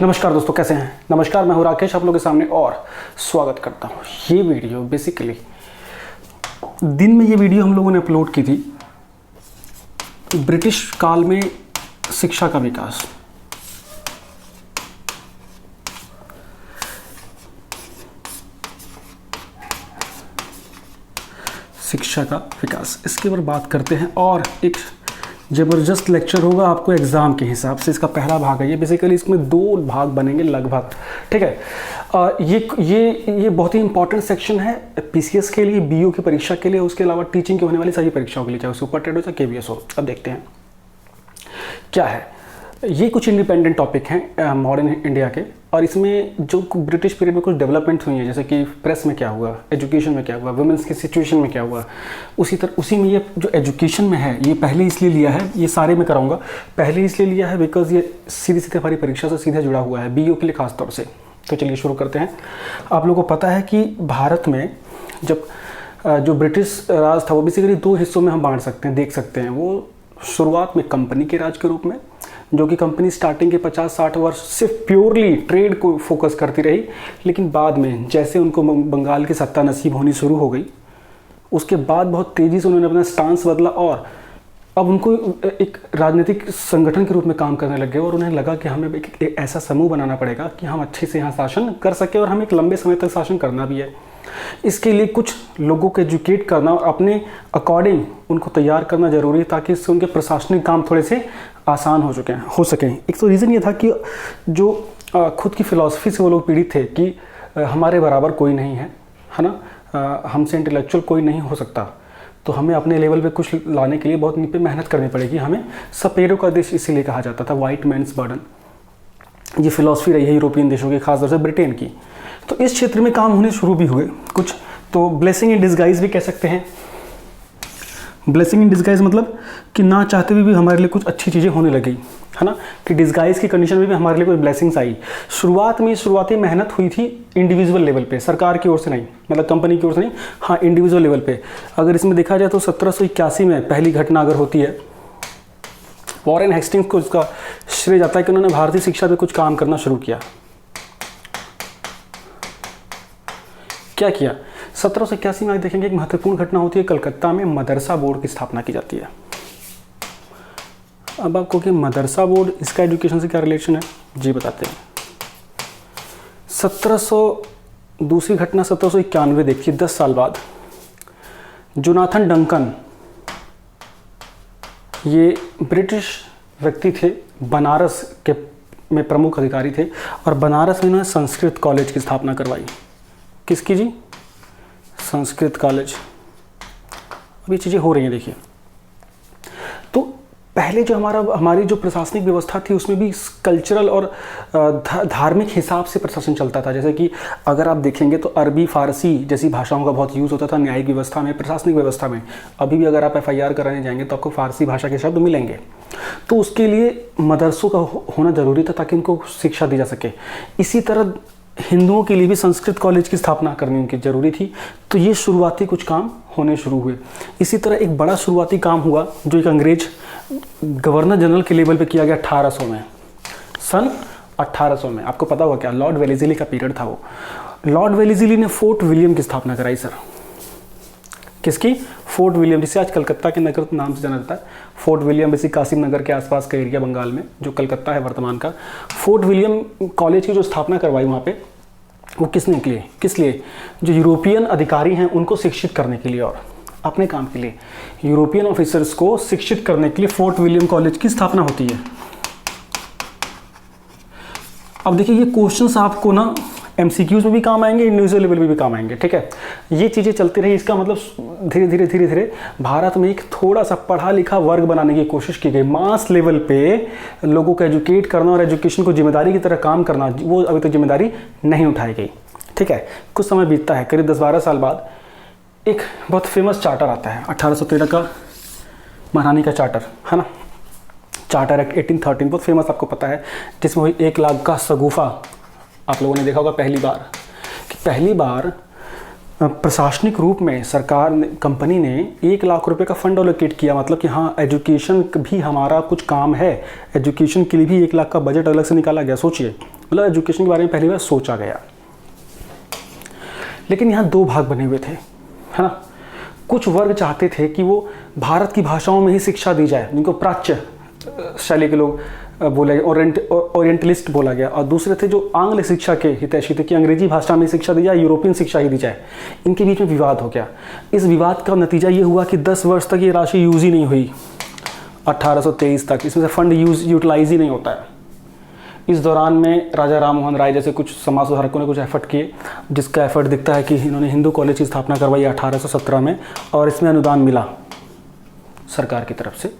नमस्कार दोस्तों, कैसे हैं? नमस्कार, मैं हूं राकेश, आप लोगों के सामने और स्वागत करता हूं। ये वीडियो बेसिकली दिन में ये वीडियो हम लोगों ने अपलोड की थी, ब्रिटिश काल में शिक्षा का विकास। शिक्षा का विकास, इसके ऊपर बात करते हैं और एक ज़बरदस्त लेक्चर होगा आपको एग्ज़ाम के हिसाब से। इसका पहला भाग है ये, बेसिकली इसमें दो भाग बनेंगे लगभग, ठीक है। ये बहुत ही इंपॉर्टेंट सेक्शन है पीसीएस के लिए, बीओ की परीक्षा के लिए, उसके अलावा टीचिंग की होने वाली सारी परीक्षाओं के लिए, चाहे सुपर टेट हो चाहे केवीएस हो। अब देखते हैं क्या है। ये कुछ इंडिपेंडेंट टॉपिक हैं मॉडर्न इंडिया के, और इसमें जो ब्रिटिश पीरियड में कुछ डेवलपमेंट हुई है, जैसे कि प्रेस में क्या हुआ, एजुकेशन में क्या हुआ, वुमेंस की सिचुएशन में क्या हुआ, उसी में ये जो एजुकेशन में है ये पहले इसलिए लिया है, ये सारे में कराऊंगा, पहले इसलिए लिया है बिकॉज ये सीधे हमारी परीक्षा से सीधे जुड़ा हुआ है, बीओ के लिए खास तौर से। तो चलिए शुरू करते हैं। आप लोगों को पता है कि भारत में जब जो ब्रिटिश राज था वो बेसिकली दो हिस्सों में हम बांट सकते हैं, देख सकते हैं। वो शुरुआत में कंपनी के राज के रूप में, जो कि कंपनी स्टार्टिंग के 50-60 वर्ष सिर्फ प्योरली ट्रेड को फोकस करती रही, लेकिन बाद में जैसे उनको बंगाल की सत्ता नसीब होनी शुरू हो गई, उसके बाद बहुत तेज़ी से उन्होंने अपना स्टांस बदला और अब उनको एक राजनीतिक संगठन के रूप में काम करने लग गए, और उन्हें लगा कि हमें एक ऐसा समूह बनाना पड़ेगा कि हम अच्छे से यहाँ शासन कर सकें और हमें एक लंबे समय तक शासन करना भी है। इसके लिए कुछ लोगों को एजुकेट करना और अपने अकॉर्डिंग उनको तैयार करना ज़रूरी है, ताकि इससे उनके प्रशासनिक काम थोड़े से आसान हो सकें। एक तो रीज़न ये था कि जो खुद की फ़िलासफ़ी से वो लोग पीड़ित थे कि हमारे बराबर कोई नहीं है ना, हमसे इंटेलेक्चुअल कोई नहीं हो सकता, तो हमें अपने लेवल पे कुछ लाने के लिए बहुत पे मेहनत करनी पड़ेगी। हमें सपेरों का देश इसीलिए कहा जाता था, वाइट मैन्स बर्डन। ये फ़िलासफ़ी रही है यूरोपियन देशों की, खासतौर से ब्रिटेन की। तो इस क्षेत्र में काम होने शुरू भी हुए कुछ, तो ब्लेसिंग इन डिस्गाइज भी कह सकते हैं। ब्लेसिंग इन डिस्गाइज मतलब कि ना चाहते हुए भी हमारे लिए कुछ अच्छी चीज़ें होने लगी, है ना, कि डिस्गाइज की कंडीशन में भी हमारे लिए कोई ब्लेसिंग्स आई। शुरुआती मेहनत हुई थी इंडिविजुअल लेवल पे, सरकार की ओर से नहीं, मतलब कंपनी की ओर से नहीं, हाँ इंडिविजुअल लेवल पे। अगर इसमें देखा जाए तो 1781 में पहली घटना अगर होती है, वॉरेन हेस्टिंग्स को इसका श्रेय जाता है कि उन्होंने भारतीय शिक्षा पे कुछ काम करना शुरू किया। क्या किया? 1781 में देखेंगे एक महत्वपूर्ण घटना होती है, कलकत्ता में मदरसा बोर्ड की स्थापना की जाती है। अब आपको कि मदरसा बोर्ड, इसका एजुकेशन से क्या रिलेशन है जी बताते हैं। दूसरी घटना 1791 देखिए, 10 साल बाद जोनाथन डंकन, ये ब्रिटिश व्यक्ति थे, बनारस के में प्रमुख अधिकारी थे, और बनारस में इन्होंने संस्कृत कॉलेज की स्थापना करवाई। किसकी जी? संस्कृत कॉलेज। अब ये चीज़ें हो रही हैं देखिए। तो पहले जो हमारी जो प्रशासनिक व्यवस्था थी उसमें भी कल्चरल और धार्मिक हिसाब से प्रशासन चलता था। जैसे कि अगर आप देखेंगे तो अरबी फारसी जैसी भाषाओं का बहुत यूज़ होता था न्यायिक व्यवस्था में, प्रशासनिक व्यवस्था में। अभी भी अगर आप एफआईआर कराने जाएंगे तो आपको फारसी भाषा के शब्द मिलेंगे। तो उसके लिए मदरसों का होना ज़रूरी था ताकि उनको शिक्षा दी जा सके। इसी तरह हिंदुओं के लिए भी संस्कृत कॉलेज की स्थापना करनी उनकी ज़रूरी थी। तो ये शुरुआती कुछ काम होने शुरू हुए। इसी तरह एक बड़ा शुरुआती काम हुआ जो एक अंग्रेज गवर्नर जनरल के लेवल पे किया गया 1800 में, सन 1800 में। आपको पता होगा क्या, लॉर्ड वेलेज़ली का पीरियड था वो। लॉर्ड वेलेज़ली ने फोर्ट विलियम की स्थापना कराई सर। किसकी? फोर्ट विलियम, जिसे आज कलकत्ता के नगर नाम से जाना जाता है। फोर्ट विलियम बेसिक कासिम नगर के आसपास का एरिया बंगाल में, जो कलकत्ता है वर्तमान का। फोर्ट विलियम कॉलेज की जो स्थापना करवाई वहाँ पे, वो किस लिए? जो यूरोपियन अधिकारी हैं उनको शिक्षित करने के लिए और अपने काम के लिए यूरोपियन ऑफिसर्स को शिक्षित करने के लिए फोर्ट विलियम कॉलेज की स्थापना होती है। अब देखिए ये क्वेश्चंस आपको ना एमसीक्यूज में भी काम आएंगे, इंडिविजुअल लेवल में भी काम आएंगे, ठीक है। ये चीज़ें चलती रही। इसका मतलब धीरे धीरे भारत में एक थोड़ा सा पढ़ा लिखा वर्ग बनाने की कोशिश की गई। मास लेवल पे लोगों को एजुकेट करना और एजुकेशन को जिम्मेदारी की तरह काम करना, वो अभी तक जिम्मेदारी नहीं उठाई गई, ठीक है। कुछ समय बीतता है, करीब 10-12 साल बाद एक बहुत फेमस चार्टर आता है, 1813 का महारानी का चार्टर, है ना, चार्टर एक्ट 1813, बहुत फेमस, आपको पता है, जिसमें वही 1 लाख का शगुफा आप लोगों ने देखा होगा पहली बार प्रशासनिक रूप में सरकार ने, कंपनी ने 1 लाख रुपए का फंड एलोकेट किया। मतलब कि हाँ, एजुकेशन भी हमारा कुछ काम है, एजुकेशन के लिए भी 1 लाख का बजट अलग से निकाला गया। सोचिए, मतलब एजुकेशन के बारे में पहली बार सोचा गया। लेकिन यहाँ दो भाग बने हुए थे, है ना। कुछ वर्ग चाहते थे कि वो भारत की भाषाओं में ही शिक्षा दी जाए, जिनको प्राच्य शैली के लोग बोला गया, ओरिएंटलिस्ट बोला गया, और दूसरे थे जो आंग्ल शिक्षा के हितैषी थे कि अंग्रेजी भाषा में शिक्षा दी जाए, यूरोपियन शिक्षा ही दी जाए। इनके बीच में विवाद हो गया। इस विवाद का नतीजा ये हुआ कि 10 वर्ष तक ये राशि यूज़ ही नहीं हुई, 1823 तक। इसमें से फंड यूटिलाइज ही नहीं होता है। इस दौरान में राजा राम मोहन राय जैसे कुछ समाज सुधारकों ने कुछ एफर्ट किए, जिसका एफर्ट दिखता है कि इन्होंने हिंदू कॉलेज की स्थापना करवाई 1817 में, और इसमें अनुदान मिला सरकार की तरफ से।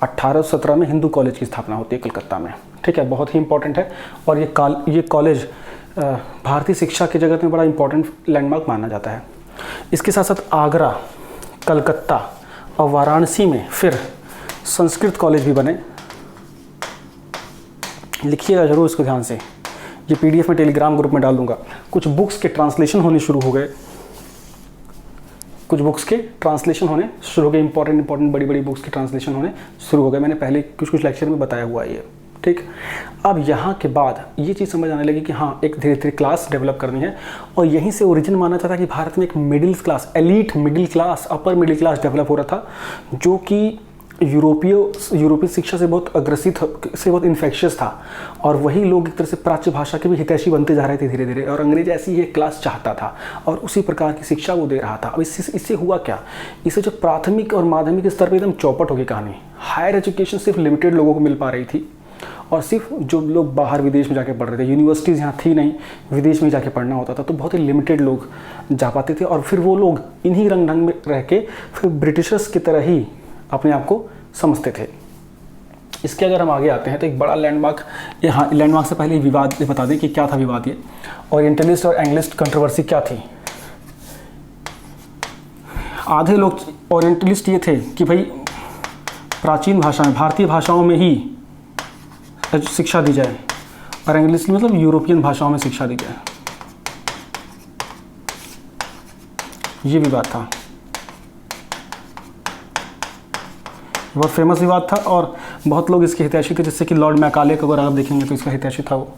1817 में हिंदू कॉलेज की स्थापना होती है कलकत्ता में, ठीक है, बहुत ही इंपॉर्टेंट है। और ये कॉलेज भारतीय शिक्षा के जगत में बड़ा इंपॉर्टेंट लैंडमार्क माना जाता है। इसके साथ साथ आगरा, कलकत्ता और वाराणसी में फिर संस्कृत कॉलेज भी बने। लिखिएगा जरूर इसको ध्यान से, ये PDF में टेलीग्राम ग्रुप में डाल दूंगा। कुछ बुक्स के ट्रांसलेशन होने शुरू हो गए, इंपॉर्टेंट बड़ी बुक्स के ट्रांसलेशन होने शुरू हो गए। मैंने पहले कुछ लेक्चर में बताया हुआ है ये, ठीक। अब यहाँ के बाद ये चीज़ समझ आने लगी कि हाँ, एक धीरे धीरे क्लास डेवलप करनी है, और यहीं से ओरिजिन माना जाता है कि भारत में एक middle class, elite middle class, upper middle class develop हो रहा था, जो कि यूरोपीय शिक्षा से बहुत अग्रसित से बहुत इन्फेक्शियस था। और वही लोग एक तरह से प्राच्य भाषा के भी हितैषी बनते जा रहे थे धीरे धीरे, और अंग्रेज ऐसी ही एक क्लास चाहता था और उसी प्रकार की शिक्षा वो दे रहा था। अब इससे हुआ क्या, इससे जो प्राथमिक और माध्यमिक स्तर पर एकदम चौपट हो गई कहानी। हायर एजुकेशन सिर्फ लिमिटेड लोगों को मिल पा रही थी, और सिर्फ जो लोग बाहर विदेश में जाके पढ़ रहे थे, यूनिवर्सिटीज़ यहाँ थी नहीं, विदेश में जाके पढ़ना होता था, तो बहुत ही लिमिटेड लोग जा पाते थे। और फिर वो लोग इन्हीं रंग ढंग में रह के फिर ब्रिटिशर्स की तरह ही अपने आप को समझते थे। इसके अगर हम आगे आते हैं तो एक बड़ा लैंडमार्क, यहाँ लैंडमार्क से पहले विवाद बता दें कि क्या था विवाद ये। ओरिएंटलिस्ट और एंग्लिस्ट कंट्रोवर्सी क्या थी। आधे लोग ओरिएंटलिस्ट ये थे कि भाई प्राचीन भाषा में, भारतीय भाषाओं में ही शिक्षा दी जाए, और एंग्लिस्ट मतलब यूरोपियन भाषाओं में शिक्षा दी जाए। ये विवाद था, बहुत फेमस विवाद था, और बहुत लोग इसके हितैषी थे, जैसे कि लॉर्ड मैकाले को अगर आप देखेंगे तो इसका हितैषी था वो।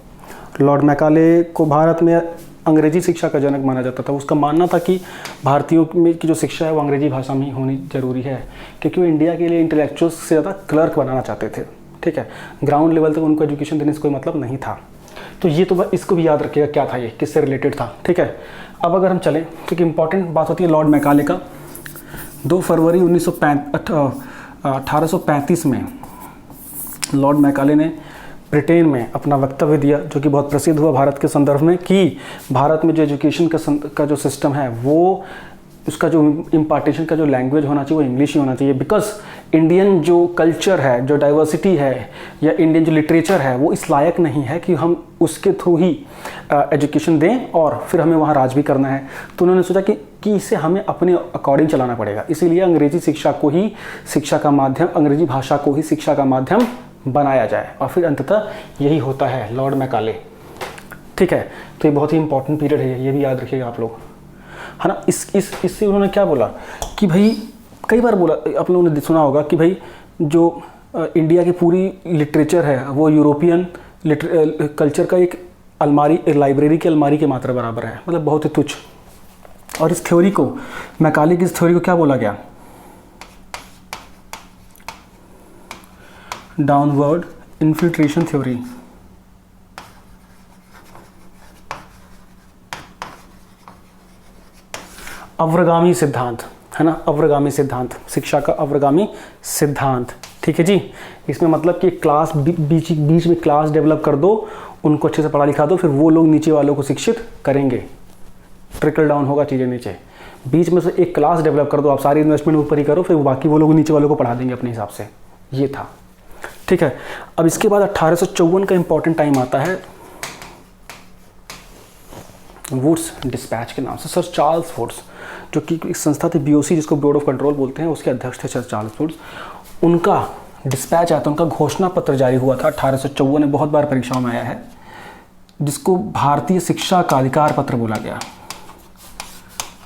लॉर्ड मैकाले को भारत में अंग्रेजी शिक्षा का जनक माना जाता था। उसका मानना था कि भारतीयों में की जो शिक्षा है वो अंग्रेजी भाषा में ही होनी जरूरी है, क्योंकि वो इंडिया के लिए इंटेलेक्चुअल्स से ज़्यादा क्लर्क बनाना चाहते थे, ठीक है। ग्राउंड लेवल तक उनको एजुकेशन देने से कोई मतलब नहीं था। तो ये तो इसको भी याद रखिएगा क्या था, ये किससे रिलेटेड था, ठीक है। अब अगर हम चलें तो एक इंपॉर्टेंट बात होती है लॉर्ड मैकाले का। 2 फरवरी 1835 में लॉर्ड मैकाले ने ब्रिटेन में अपना वक्तव्य दिया, जो कि बहुत प्रसिद्ध हुआ भारत के संदर्भ में, कि भारत में जो एजुकेशन का जो सिस्टम है वो, उसका जो इम्पार्टेशन का जो लैंग्वेज होना चाहिए वो इंग्लिश ही होना चाहिए। बिकॉज इंडियन जो कल्चर है, जो डाइवर्सिटी है, या इंडियन जो लिटरेचर है, वो इस लायक नहीं है कि हम उसके थ्रू ही एजुकेशन दें और फिर हमें वहाँ राज भी करना है। तो उन्होंने सोचा कि इसे हमें अपने अकॉर्डिंग चलाना पड़ेगा, इसीलिए अंग्रेजी शिक्षा को ही शिक्षा का माध्यम, अंग्रेजी भाषा को ही शिक्षा का माध्यम बनाया जाए। और फिर अंततः यही होता है लॉर्ड मैकाले, ठीक है। तो ये बहुत ही इंपॉर्टेंट पीरियड है, ये भी याद रखिएगा आप लोग, है ना। इससे उन्होंने क्या बोला कि भाई, कई बार बोला, आप लोगों ने सुना होगा कि भाई जो इंडिया की पूरी लिटरेचर है वो यूरोपियन कल्चर का एक लाइब्रेरी की अलमारी के मात्रा बराबर है, मतलब बहुत ही तुच्छ। और इस थ्योरी को, मैकाले की इस थ्योरी को क्या बोला गया, डाउनवर्ड इन्फिल्ट्रेशन थ्योरी। अग्रगामी सिद्धांत, है ना, अग्रगामी सिद्धांत, शिक्षा का अग्रगामी सिद्धांत, ठीक है जी। इसमें मतलब कि क्लास बीच में क्लास डेवलप कर दो, उनको अच्छे से पढ़ा लिखा दो, फिर वो लोग नीचे वालों को शिक्षित करेंगे, ट्रिकल डाउन होगा चीज़ें नीचे। बीच में से एक क्लास डेवलप कर दो, आप सारी इन्वेस्टमेंट ऊपर ही करो, फिर बाकी वो लोग नीचे वालों को पढ़ा देंगे अपने हिसाब से, ये था, ठीक है। अब इसके बाद 1854 का इंपॉर्टेंट टाइम आता है वुड्स डिस्पैच के नाम से। सर चार्ल्स वुड्स, जो कि एक संस्था थी BOC, जिसको बोर्ड ऑफ कंट्रोल बोलते हैं, उसके अध्यक्ष थे सर चार्ल्स वुड्स। उनका डिस्पैच आया था, उनका घोषणा पत्र जारी हुआ था 1854 में, बहुत बार परीक्षाओं में आया है, जिसको भारतीय शिक्षा का अधिकार पत्र बोला गया।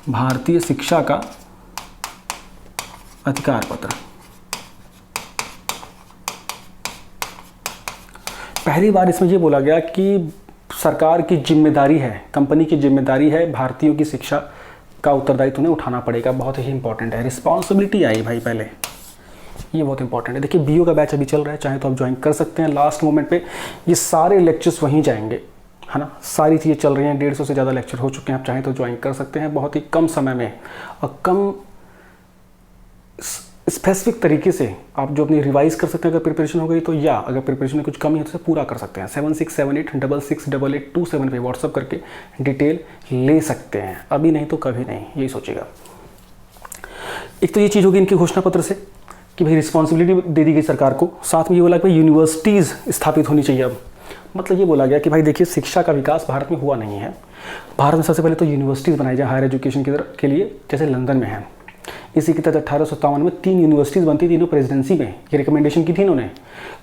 भारतीय शिक्षा का अधिकार पत्र। पहली बार इसमें ये बोला गया कि सरकार की जिम्मेदारी है, कंपनी की जिम्मेदारी है, भारतीयों की शिक्षा का उत्तरदायित्व उन्हें उठाना पड़ेगा। बहुत ही इंपॉर्टेंट है, रिस्पॉन्सिबिलिटी आई भाई पहले, ये बहुत इंपॉर्टेंट है। देखिए बीओ का बैच अभी चल रहा है, चाहे तो आप ज्वाइन कर सकते हैं। लास्ट मोमेंट पे ये सारे लेक्चर्स वहीं जाएंगे, है ना, सारी चीज़ें चल रही हैं, 150 से ज़्यादा लेक्चर हो चुके हैं, आप चाहें तो ज्वाइन कर सकते हैं बहुत ही कम समय में और कम स्पेसिफिक तरीके से आप जो अपनी रिवाइज कर सकते हैं। अगर प्रिपरेशन हो गई तो, या अगर प्रिपरेशन में कुछ कमी है तो पूरा कर सकते हैं। 7678668827 पे व्हाट्सअप करके डिटेल ले सकते हैं, अभी नहीं तो कभी नहीं, यही सोचिएगा। एक तो ये चीज़ होगी इनकी घोषणा पत्र से कि भाई रिस्पॉन्सिबिलिटी दे दी गई सरकार को। साथ में ये बोला कि भाई यूनिवर्सिटीज़ स्थापित होनी चाहिए। अब मतलब ये बोला गया कि भाई देखिए शिक्षा का विकास भारत में हुआ नहीं है, भारत में सबसे पहले तो यूनिवर्सिटीज़ बनाई जाए हायर एजुकेशन के लिए, जैसे लंदन में है। इसी के तहत 1857 में 3 यूनिवर्सिटीज़ बनती, तीनों प्रेसिडेंसी में ये रिकमेंडेशन की थी इन्होंने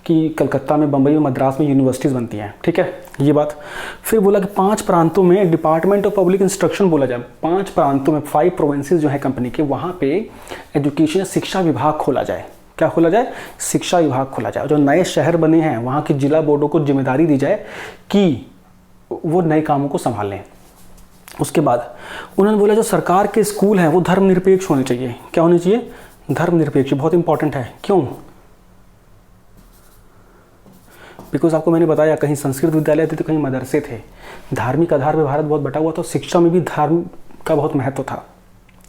कि कलकत्ता में, बम्बई में, मद्रास में यूनिवर्सिटीज़ बनती हैं, ठीक है, ये बात। फिर बोला कि 5 प्रांतों में डिपार्टमेंट ऑफ पब्लिक इंस्ट्रक्शन बोला जाए, 5 प्रांतों में 5 प्रोविंसेस जो है कंपनी के, वहाँ पे एजुकेशन शिक्षा विभाग खोला जाए। क्या खोला जाए? शिक्षा विभाग खोला जाए। जो नए शहर बने हैं वहाँ के जिला बोर्डों को जिम्मेदारी दी जाए कि वो नए कामों को संभाल लें। उसके बाद उन्होंने बोला जो सरकार के स्कूल हैं वो धर्मनिरपेक्ष होने चाहिए। क्या होने चाहिए? धर्मनिरपेक्ष। बहुत इंपॉर्टेंट है। क्यों? बिकॉज आपको मैंने बताया कहीं संस्कृत विद्यालय थे तो कहीं मदरसे थे। धार्मिक आधार पर भारत बहुत बटा हुआ था, शिक्षा में भी धर्म का बहुत महत्व था,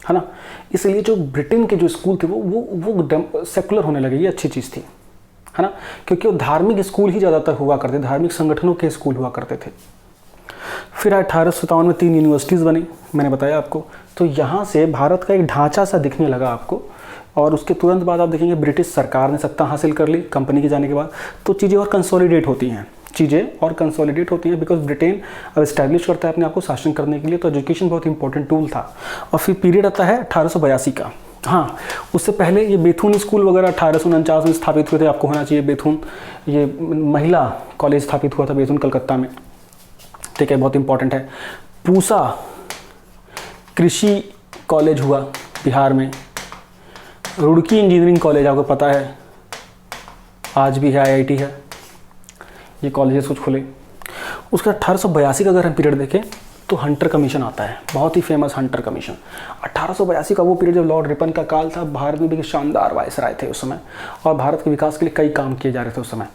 है ना। इसलिए जो ब्रिटेन के जो स्कूल थे वो सेकुलर होने लगे, ये अच्छी चीज़ थी, है ना, क्योंकि वो धार्मिक स्कूल ही ज़्यादातर हुआ करते, धार्मिक संगठनों के स्कूल हुआ करते थे। फिर 1857 में 3 यूनिवर्सिटीज़ बनी, मैंने बताया आपको। तो यहाँ से भारत का एक ढांचा सा दिखने लगा आपको। और उसके तुरंत बाद आप देखेंगे ब्रिटिश सरकार ने सत्ता हासिल कर ली कंपनी के जाने के बाद, तो चीज़ें और कंसोलिडेट होती हैं, बिकॉज ब्रिटेन अब इस्टेब्लिश करता है अपने आप को शासन करने के लिए। तो एजुकेशन बहुत इंपॉर्टेंट टूल था। और फिर पीरियड आता है 1882 का। हाँ, उससे पहले ये बेथुन स्कूल वगैरह 1849 में स्थापित हुए थे, आपको होना चाहिए बेथुन। ये महिला कॉलेज स्थापित हुआ था बेथुन, कलकत्ता में, ठीक है, बहुत इंपॉर्टेंट है। पूसा कृषि कॉलेज हुआ बिहार में। रुड़की इंजीनियरिंग कॉलेज आपको पता है आज भी है, IIT है, ये कॉलेजेस कुछ खुले। उसका 1882 का अगर हम पीरियड देखें तो हंटर कमीशन आता है, बहुत ही फेमस हंटर कमीशन। 1882 का वो पीरियड जब लॉर्ड रिपन का काल था, भारत में भी शानदार वायसराय थे उस समय, और भारत के विकास के लिए कई काम किए जा रहे थे उस समय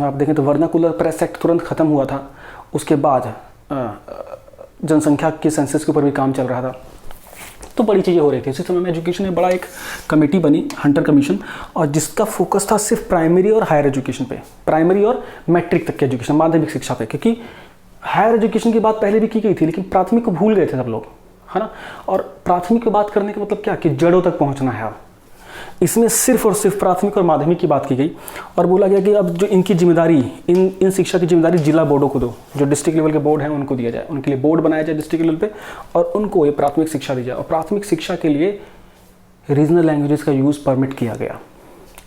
आप देखें तो वर्नाकुलर प्रेस एक्ट तुरंत खत्म हुआ था। उसके बाद जनसंख्या के सेंसस के ऊपर भी काम चल रहा था, तो बड़ी चीज़ें हो रही थी। उसी समय में एजुकेशन में बड़ा एक कमेटी बनी, हंटर कमीशन, और जिसका फोकस था सिर्फ प्राइमरी और हायर एजुकेशन पे, प्राइमरी और मैट्रिक तक के एजुकेशन, माध्यमिक शिक्षा पे। क्योंकि हायर एजुकेशन की बात पहले भी की गई थी, लेकिन प्राथमिक को भूल गए थे सब लोग, है ना। और प्राथमिक की बात करने का मतलब क्या कि जड़ों तक पहुँचना है। अब इसमें सिर्फ और सिर्फ प्राथमिक और माध्यमिक की बात की गई, और बोला गया कि अब जो इनकी जिम्मेदारी, इन शिक्षा की जिम्मेदारी जिला बोर्डों को दो, जो डिस्ट्रिक्ट लेवल के बोर्ड हैं उनको दिया जाए, उनके लिए बोर्ड बनाया जाए डिस्ट्रिक्ट लेवल पे, और उनको ये प्राथमिक शिक्षा दी जाए। और प्राथमिक शिक्षा के लिए रीजनल लैंग्वेजेस का यूज़ परमिट किया गया,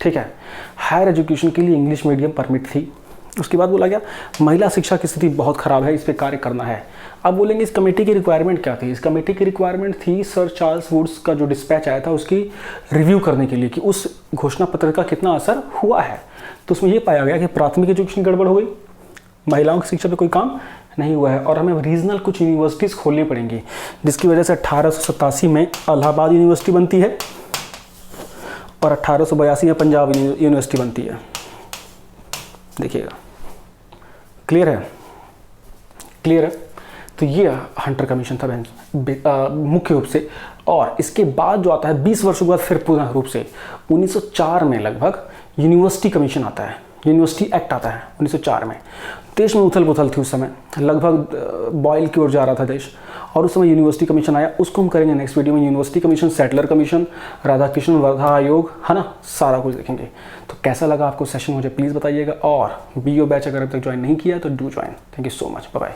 ठीक है। हायर एजुकेशन के लिए इंग्लिश मीडियम परमिट थी। उसके बाद बोला गया महिला शिक्षा की स्थिति बहुत ख़राब है, इस पर कार्य करना है। अब बोलेंगे इस कमेटी की रिक्वायरमेंट क्या थी? इस कमेटी की रिक्वायरमेंट थी सर चार्ल्स वुड्स का जो डिस्पैच आया था उसकी रिव्यू करने के लिए कि उस घोषणा पत्र का कितना असर हुआ है। तो उसमें ये पाया गया कि प्राथमिक एजुकेशन गड़बड़ हो गई, महिलाओं की शिक्षा पर कोई काम नहीं हुआ है, और हमें रीजनल कुछ यूनिवर्सिटीज़ खोलनी पड़ेंगी, जिसकी वजह से 1887 में इलाहाबाद यूनिवर्सिटी बनती है और 1882 में पंजाब यूनिवर्सिटी बनती है। देखिएगा, क्लियर है। तो ये हंटर कमीशन था मुख्य रूप से। और इसके बाद जो आता है 20 वर्षों के बाद फिर पुनः रूप से 1904 में लगभग यूनिवर्सिटी कमीशन आता है, यूनिवर्सिटी एक्ट आता है 1904 में। देश में उथल पुथल थी उस समय, लगभग बॉयल की ओर जा रहा था देश, और उस समय यूनिवर्सिटी कमीशन आया। उसको हम करेंगे नेक्स्ट वीडियो में। University commission, Sadler commission, Radhakrishna Wardha आयोग, है ना, सारा कुछ देखेंगे। तो कैसा लगा आपको सेशन मुझे प्लीज़ बताइएगा, और BO बैच अगर अब तक ज्वाइन नहीं किया तो do join. Thank you so much, bye bye.